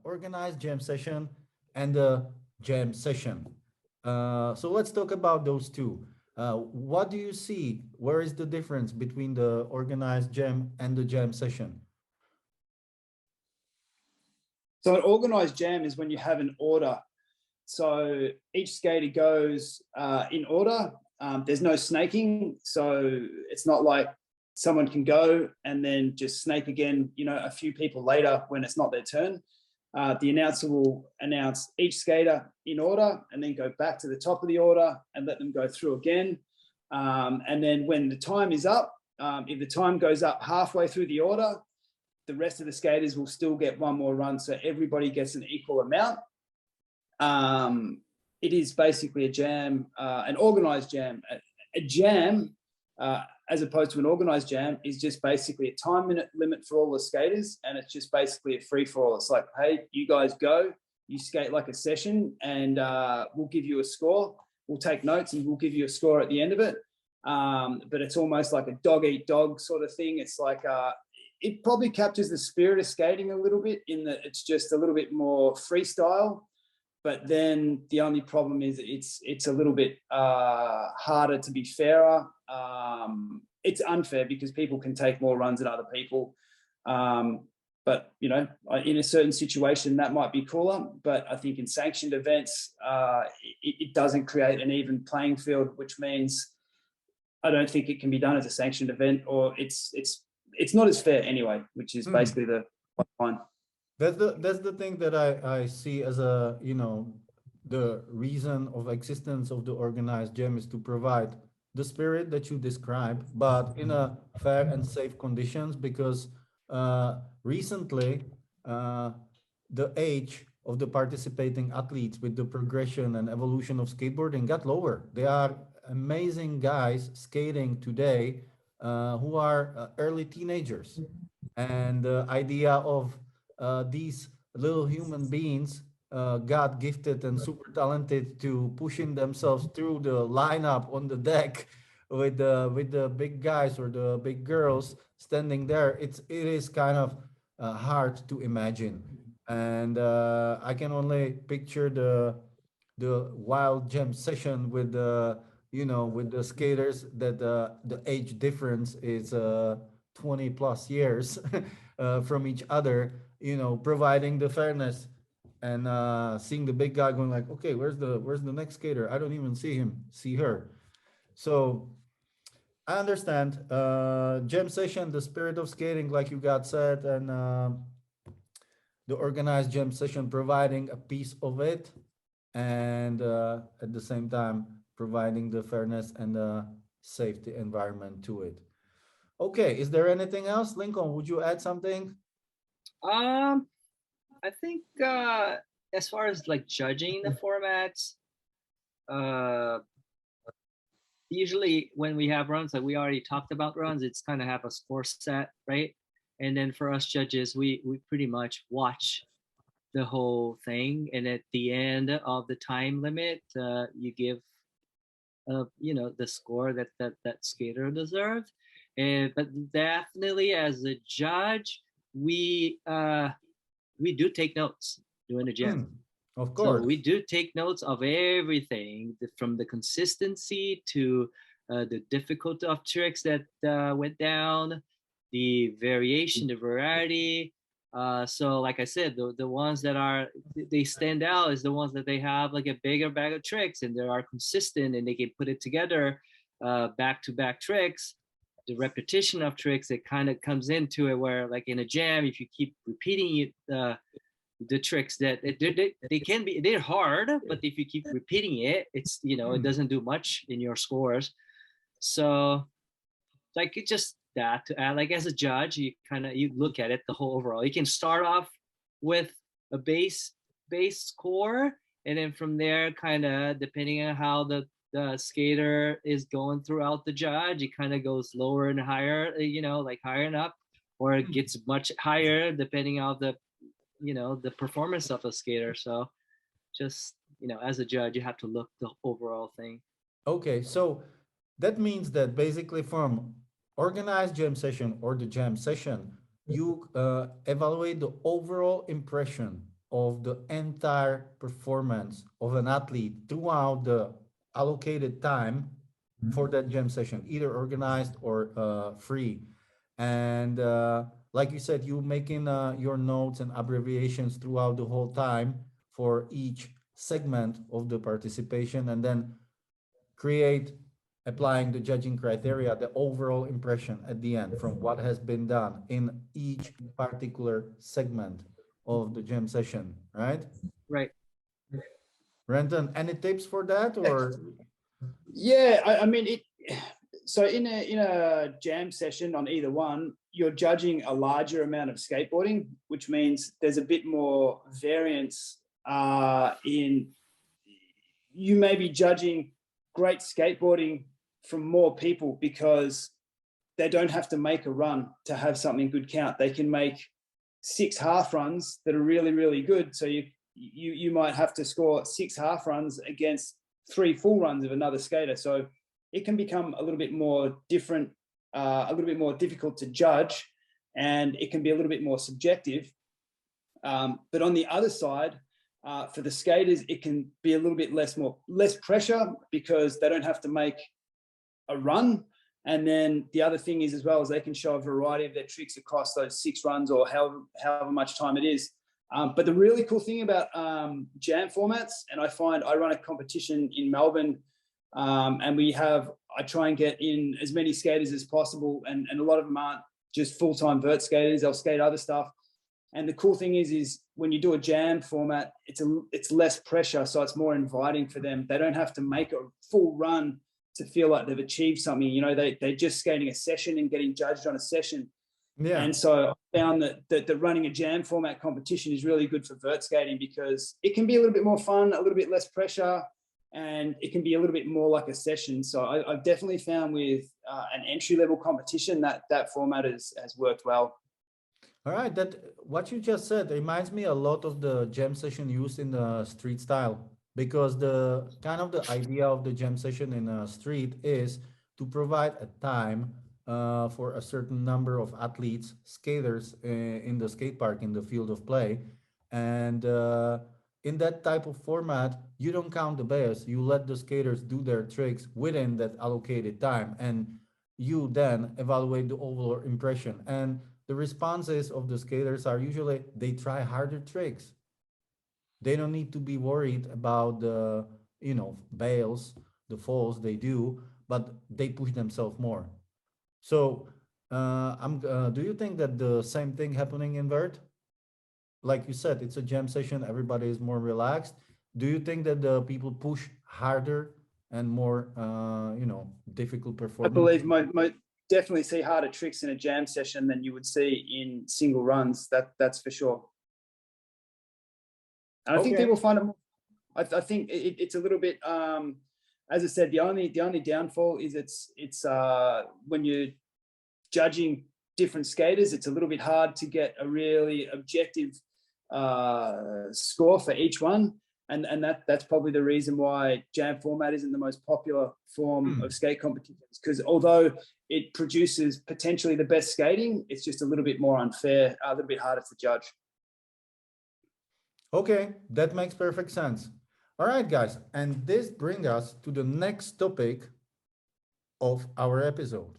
organized jam session and the jam session. So let's talk about those two. What do you see? Where is the difference between the organized jam and the jam session? So an organized jam is when you have an order. So each skater goes in order. There's no snaking. So it's not like someone can go and then just snake again, a few people later when it's not their turn. The announcer will announce each skater in order and then go back to the top of the order and let them go through again. And then when the time is up, if the time goes up halfway through the order, the rest of the skaters will still get one more run. So everybody gets an equal amount. It is basically a jam, an organized jam. A jam, as opposed to an organized jam, is just basically a time limit for all the skaters, and it's just basically a free-for-all. It's like, hey, you guys go, you skate like a session, and we'll give you a score. We'll take notes, and we'll give you a score at the end of it. But it's almost like a dog-eat-dog sort of thing. It's like it probably captures the spirit of skating a little bit in that it's just a little bit more freestyle. But then the only problem is it's a little bit harder to be fairer. It's unfair because people can take more runs than other people. But, in a certain situation, that might be cooler. But I think in sanctioned events, it doesn't create an even playing field, which means I don't think it can be done as a sanctioned event, or it's not as fair anyway, which is basically the point. That's the thing that I see as a, the reason of existence of the organized jam is to provide the spirit that you describe, but in a fair and safe conditions, because recently the age of the participating athletes with the progression and evolution of skateboarding got lower. There are amazing guys skating today who are early teenagers, and the idea of these little human beings got gifted and super talented to pushing themselves through the lineup on the deck with the big guys or the big girls standing there. It is kind of hard to imagine, and I can only picture the wild jam session with the with the skaters that the age difference is 20 plus years from each other, providing the fairness, and seeing the big guy going like, okay, where's the next skater? I don't even see her. So I understand jam session, the spirit of skating, like you got said, and the organized jam session providing a piece of it, and at the same time providing the fairness and the safety environment to it. Okay, is there anything else, Lincoln? Would you add something? Um, I think as far as like judging the formats, uh, usually when we have runs, like we already talked about runs, it's kind of have a score set, right? And then for us judges, we pretty much watch the whole thing, and at the end of the time limit, you give the score that skater deserved. And but definitely as a judge, we do take notes during the jam. Of So course. we do take notes of everything, from the consistency to the difficulty of tricks that went down, the variation, the variety. So like I said, the ones that they stand out is the ones that they have like a bigger bag of tricks and they are consistent and they can put it together, back to back tricks. The repetition of tricks, it kind of comes into it where like in a jam, if you keep repeating it, the tricks that they can be, they're hard, but if you keep repeating it, it's it doesn't do much in your scores. So like it just that to add, like as a judge, you look at it the whole overall. You can start off with a base score, and then from there, kind of depending on how the skater is going throughout the judge, it kind of goes lower and higher, like higher and up, or it gets much higher depending on the performance of a skater. So just as a judge, you have to look the overall thing. Okay, so that means that basically from organized jam session or the jam session, you evaluate the overall impression of the entire performance of an athlete throughout the allocated time for that jam session, either organized or free. And like you said, you making your notes and abbreviations throughout the whole time for each segment of the participation, and then create, applying the judging criteria, the overall impression at the end from what has been done in each particular segment of the gym session, right? Right. Renton, any tips for that, or? Yeah, I mean it. So in a jam session on either one, you're judging a larger amount of skateboarding, which means there's a bit more variance in. You may be judging great skateboarding from more people because they don't have to make a run to have something good count. They can make 6 half runs that are really, really good. So you might have to score 6 half runs against 3 full runs of another skater. So it can become a little bit more different, a little bit more difficult to judge, and it can be a little bit more subjective. But on the other side, for the skaters, it can be a little bit less pressure because they don't have to make a run. And then the other thing is, as well, as they can show a variety of their tricks across those 6 runs or however much time it is. But the really cool thing about jam formats, and I find I run a competition in Melbourne, and I try and get in as many skaters as possible, and a lot of them aren't just full-time vert skaters, they'll skate other stuff. And the cool thing is when you do a jam format, it's less pressure, so it's more inviting for them. They don't have to make a full run to feel like they've achieved something. You know, they're just skating a session and getting judged on a session. Yeah. And so I found that running a jam format competition is really good for vert skating because it can be a little bit more fun, a little bit less pressure, and it can be a little bit more like a session. So I've definitely found with an entry-level competition that format has worked well. All right, that what you just said reminds me a lot of the jam session used in the street style, because the kind of the idea of the jam session in a street is to provide a time for a certain number of athletes, skaters in the skate park, in the field of play. And in that type of format, you don't count the bails. You let the skaters do their tricks within that allocated time, and you then evaluate the overall impression. And the responses of the skaters are usually they try harder tricks. They don't need to be worried about the, bails, the falls they do, but they push themselves more. So, do you think that the same thing happening in vert? Like you said, it's a jam session. Everybody is more relaxed. Do you think that the people push harder and more, difficult I performance? believe definitely see harder tricks in a jam session than you would see in single runs. That's for sure. And I think Okay. people find it more, I think it's a little bit, as I said, the only downfall is it's when you're judging different skaters, it's a little bit hard to get a really objective score for each one. And that's probably the reason why jam format isn't the most popular form of skate competitions, because although it produces potentially the best skating, it's just a little bit more unfair, a little bit harder to judge. Okay, that makes perfect sense. All right, guys, and this brings us to the next topic of our episode.